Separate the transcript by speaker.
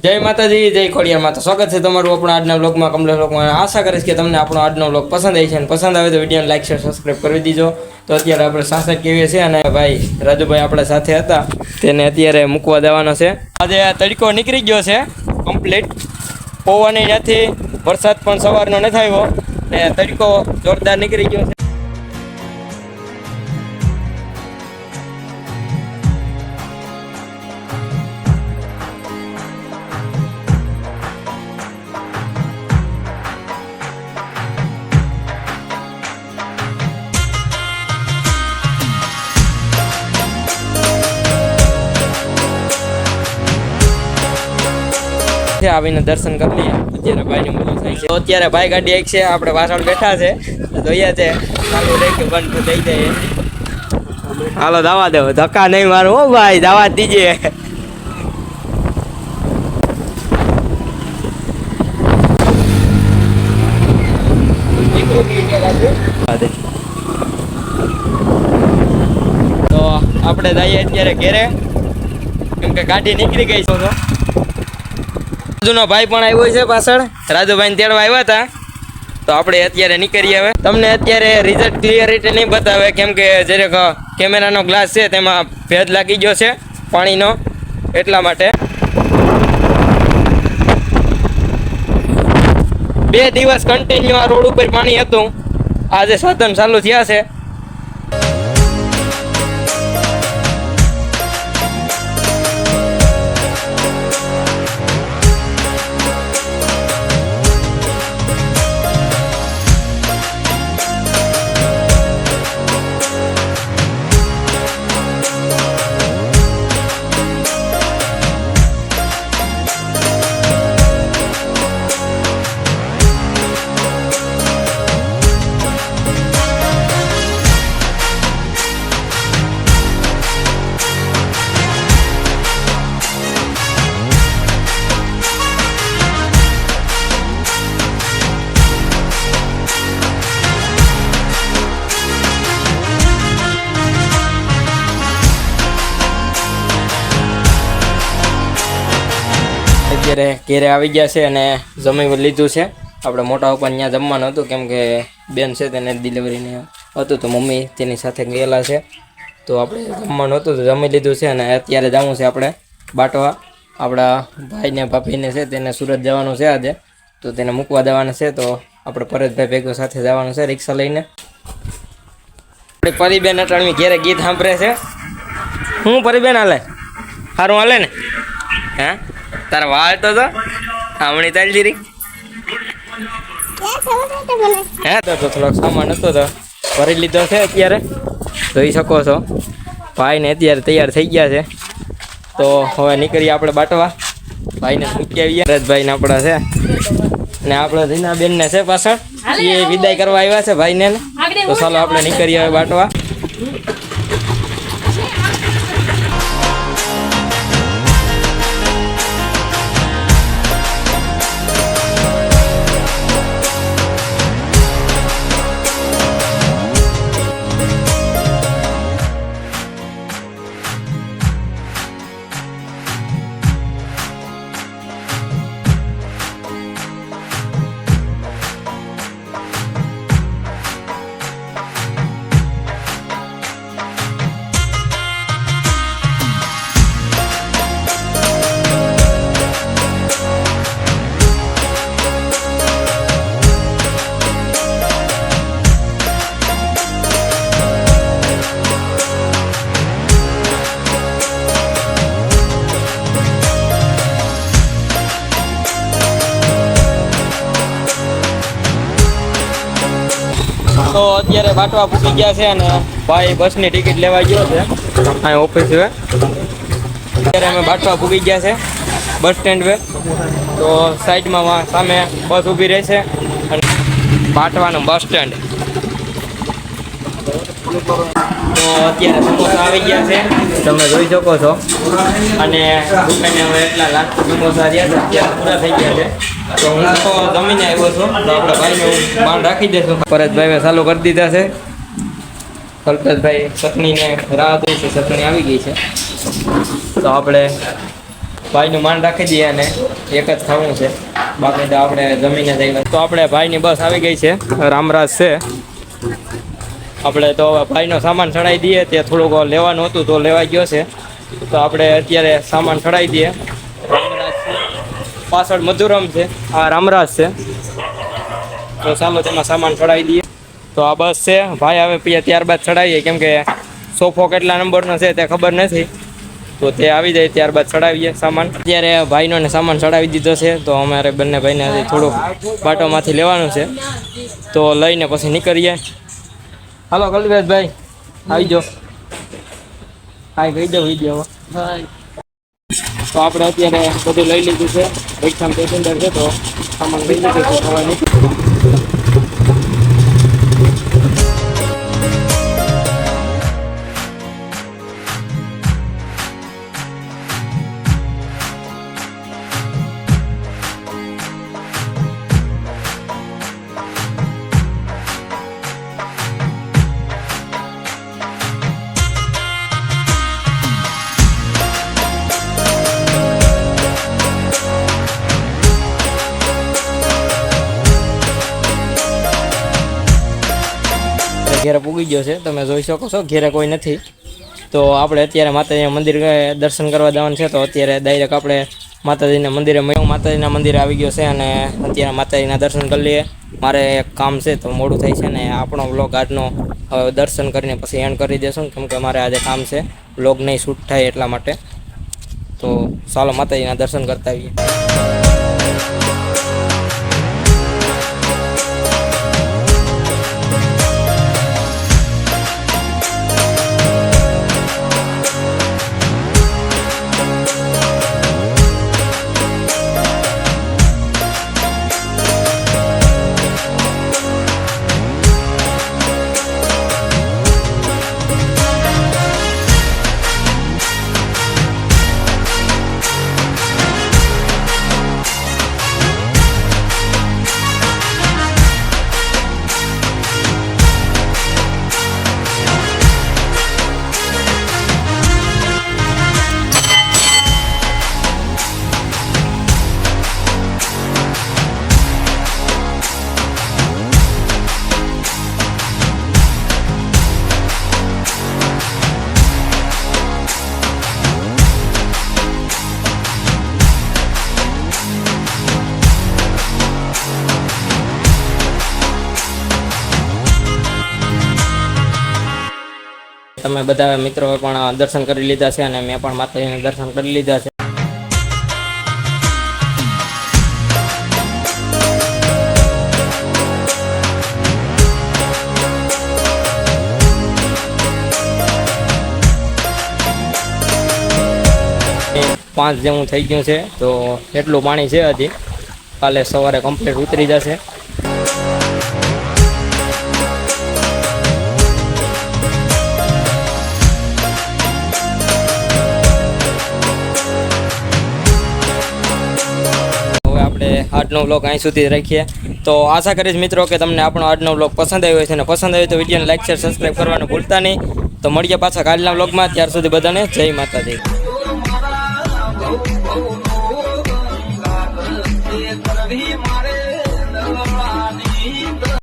Speaker 1: જય માતાજી, જય ખોડિયાર માતા. સ્વાગત છે તમારું આપણા આજના વ્લોગમાં, કમલેશ વ્લોગમાં. આશા કરીશ કે તમને આપણો આજનો વ્લોગ પસંદ આવી છે અને પસંદ આવે તો વિડીયોને લાઈક શેર સબસ્ક્રાઈબ કરી દીજો. તો અત્યારે આપણે સાસઠ કેવીએ છીએ અને ભાઈ રાજુભાઈ આપણા સાથે હતા, તેને અત્યારે મૂકવા દેવાનો છે. આજે તડકો નીકળી ગયો છે કમ્પ્લીટ, પવન નથી, વરસાદ પણ સવારનો નથી આવ્યો ને તડકો જોરદાર નીકળી ગયો છે. આવીને દર્શન કરી લઈએ. અત્યારે ભાઈની મળવા થાય છે. તો અત્યારે ભાઈ ગાડી એક છે, આપણે પાછળ બેઠા છે, જોઈએ છે ચાલુ રહે કે બંધ થઈ જાય. હાલો દાવા દો, ધક્કા નહીં મારું હો ભાઈ, દાવા દીજે. તો આપણે જઈએ અત્યારે ઘેરે, કેમ કે ગાડી નીકળી ગઈ છે. રાજુનો ભાઈ પણ આવ્યો છે પાછળ, રાજુભાઈને તેડવા આવ્યા હતા. તો આપણે અત્યારે નીકળીએ. હવે તમને અત્યારે રિઝલ્ટ ક્લિયરિટી નહીં બતાવે, કેમ કે જે કેમેરાનો ગ્લાસ છે તેમાં ભેજ લાગી ગયો છે પાણીનો, એટલા માટે 2 દિવસ કન્ટિન્યુ આ રોડ ઉપર પાણી હતું. આજે સાધન ચાલુ થયા છે. અત્યારે ઘેરે આવી ગયા છે અને જમી લીધું છે. આપણે મોટા ઉપર ત્યાં જમવાનું હતું, કેમ કે બેન છે તેને ડિલિવરીને હતું તો મમ્મી તેની સાથે ગયેલા છે. તો આપણે જમવાનું હતું તો જમી લીધું છે અને અત્યારે જવું છે આપણે બાટવા. આપણા ભાઈને ભાભીને છે તેને સુરત જવાનું છે આજે, તો તેને મૂકવા દેવાના છે. તો આપણે પરેશભાઈ ભેગો સાથે જવાનું છે રિક્ષા લઈને. આપણી પરીબેન અટાણવી ઘેરે ગીત સાંભળે છે. હું પરીબેન હાલે સારું હાલે ને? હે તારા વાળ તો હમણી ચાલતી રહી. હે તો થોડોક સામાન હતો તો ભરી લીધો છે. અત્યારે જોઈ શકો છો ભાઈને અત્યારે તૈયાર થઈ ગયા છે. તો હવે નીકળીએ આપણે બાટવા. ભાઈને મૂકી આવીએ. રજભાઈને આપણા છે ને આપણે રીનાબેનને છે પાછળ, એ વિદાય કરવા આવ્યા છે ભાઈને. તો ચાલો આપણે નીકળીએ હવે બાટવા. તો અત્યારે બાટવા પૂકી ગયા છે અને ભાઈ બસની ટિકિટ લેવા ગયો છે અહીં ઓફિસ હવે. અત્યારે અમે બાટવા પૂકી ગયા છે બસ સ્ટેન્ડ पे. તો સાઈડમાં સામે બસ ઊભી રહેશે અને બાટવાનું બસ સ્ટેન્ડ. તો અત્યારે સમોસા આવી ગયા છે, તમે જોઈ શકો છો. અને દુકાને હવે એટલા લાખ સમોસા રહ્યા છે, અત્યારે પૂરા થઈ ગયા છે. તો હું તો જમીને આવ્યો છું, તો આપણે ભાઈને બાણ રાખી દઈશું. પરેશભાઈ ચાલુ કરી દીધા છે. કલ્પેશભાઈ ચટણીને રાહ જોઈ છે, ચટણી આવી ગઈ છે. તો આપણે ભાઈનું માન રાખી દઈએ અને એક જ ખાવું છે, બાકી તો આપણે જમીને જઈએ. તો આપણે ભાઈની બસ આવી ગઈ છે, રામરાજ છે. આપણે તો ભાઈનો સામાન ચડાવી દઈએ, તે થોડુંક લેવાનું હતું તો લેવા ગયો છે. તો આપણે અત્યારે સામાન ચડાવી દઈએ. રામરાજ છે, પાછળ મધુરમ છે, આ રામરાજ છે. તો ચાલો તેમાં સામાન ચડાવી દઈએ. તો આ બસ છે, ભાઈ આવે પછી ત્યારબાદ ચડાવીએ, કેમ કે સોફો કેટલા નંબરનો છે તે ખબર નથી. તો તે આવી જાય ત્યારબાદ ચડાવીએ સામાન. અત્યારે ભાઈનો ને સામાન ચડાવી દીધો છે. તો અમારે બંને ભાઈને થોડુંક બાટોમાંથી લેવાનું છે, તો લઈને પછી નીકળીએ. હાલો કલ્પેશભાઈ આવી જાઓ. હા કહી દો વિડીયોમાં. તો આપણે અત્યારે બધું લઈ લીધું છે, રિક્ષામાં પેસેન્જર છે, તો સામાન લઈ લીધું છે. હવે નીકળી. ઘેરે પૂગી ગયો છે, તમે જોઈ શકો છો. ઘેરે કોઈ નથી. તો આપણે અત્યારે માતાજીના મંદિર દર્શન કરવા જવાનું છે. તો અત્યારે ડાયરેક્ટ આપણે માતાજીના મંદિરે માતાજીના મંદિરે આવી ગયો છે, અને અત્યારે માતાજીના દર્શન કરી લઈએ. મારે એક કામ છે તો મોડું થાય છે, ને આપણો વ્લોગ આજનો હવે દર્શન કરીને પછી એન્ડ કરી દેશું, કેમ કે મારે આજે કામ છે, વ્લોગ નહીં શૂટ થાય એટલા માટે. તો ચાલો માતાજીના દર્શન કરતા આવીએ. તમે બધા મિત્રોએ પણ દર્શન કરી લીધા છે, અને મેં પણ માતાજીના દર્શન કરી લીધા છે. પાંચ જેવું થઈ ગયું છે, તો એટલું પાણી છે હજી. કાલે સવારે કમ્પ્લીટ ઉતરી જશે. આજનો વ્લોગ અહીં સુધી રાખીએ. તો આશા કરીશ મિત્રો કે તમને આપણો આજનો વ્લોગ પસંદ આવ્યો છે, અને પસંદ આવ્યો તો વિડીયોને લાઈક શેર સબસ્ક્રાઈબ કરવાનું ભૂલતા નહીં. તો મળીએ પાછા કાલના વ્લોગમાં. ત્યાર સુધી બધાને જય માતાજી.